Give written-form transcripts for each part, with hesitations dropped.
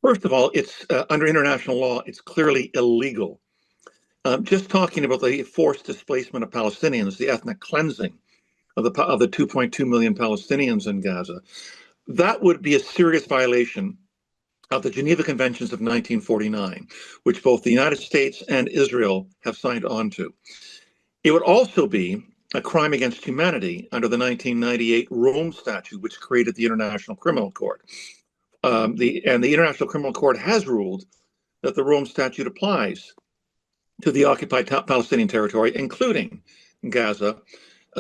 First of all, it's under international law, it's clearly illegal. Just talking about the forced displacement of Palestinians, the ethnic cleansing of the 2.2 million Palestinians in Gaza, that would be a serious violation of the Geneva Conventions of 1949, which both the United States and Israel have signed on to. It would also be a crime against humanity under the 1998 Rome Statute, which created the International Criminal Court. The International Criminal Court has ruled that the Rome Statute applies to the occupied Palestinian territory, including Gaza,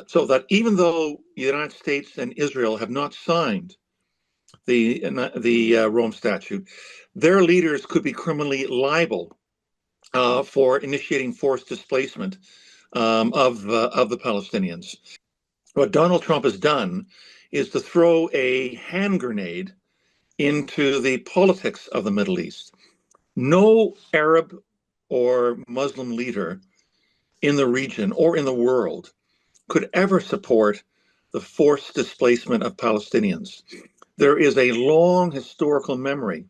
so that even though the United States and Israel have not signed the Rome Statute, their leaders could be criminally liable for initiating forced displacement of the Palestinians. What Donald Trump has done is to throw a hand grenade into the politics of the Middle East. No Arab or Muslim leader in the region or in the world could ever support the forced displacement of Palestinians. There is a long historical memory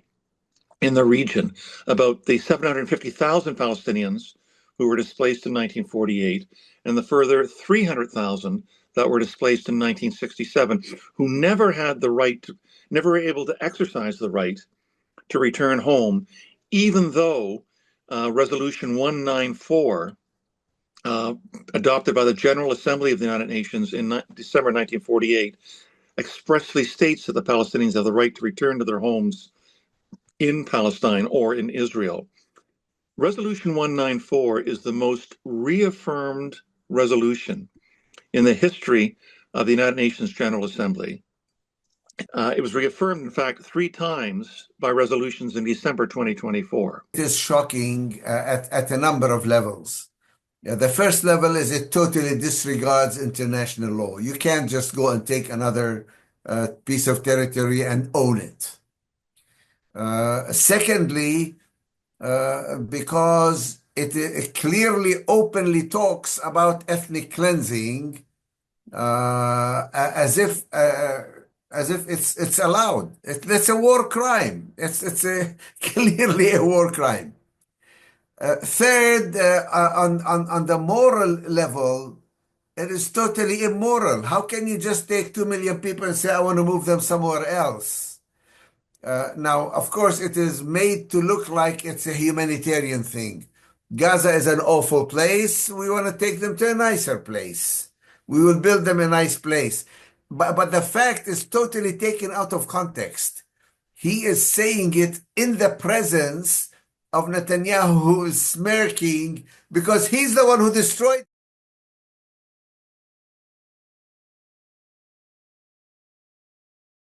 in the region about the 750,000 Palestinians who were displaced in 1948 and the further 300,000 that were displaced in 1967, who never had the right to, never were able to exercise the right to return home, even though Resolution 194, adopted by the General Assembly of the United Nations in December 1948, expressly states that the Palestinians have the right to return to their homes in Palestine or in Israel. Resolution 194 is the most reaffirmed resolution in the history of the United Nations General Assembly. It was reaffirmed, in fact, 3 times by resolutions in December 2024. It is shocking at a number of levels. The first level is it totally disregards international law. You can't just go and take another piece of territory and own it. Secondly, because it clearly, openly talks about ethnic cleansing as if it's allowed. It's a war crime. It's clearly a war crime. Third, on the moral level, it is totally immoral. How can you just take 2 million people and say, I want to move them somewhere else? Now, of course, it is made to look like it's a humanitarian thing. Gaza is an awful place. We want to take them to a nicer place. We will build them a nice place. But the fact is totally taken out of context. He is saying it in the presence of Netanyahu, who is smirking because he's the one who destroyed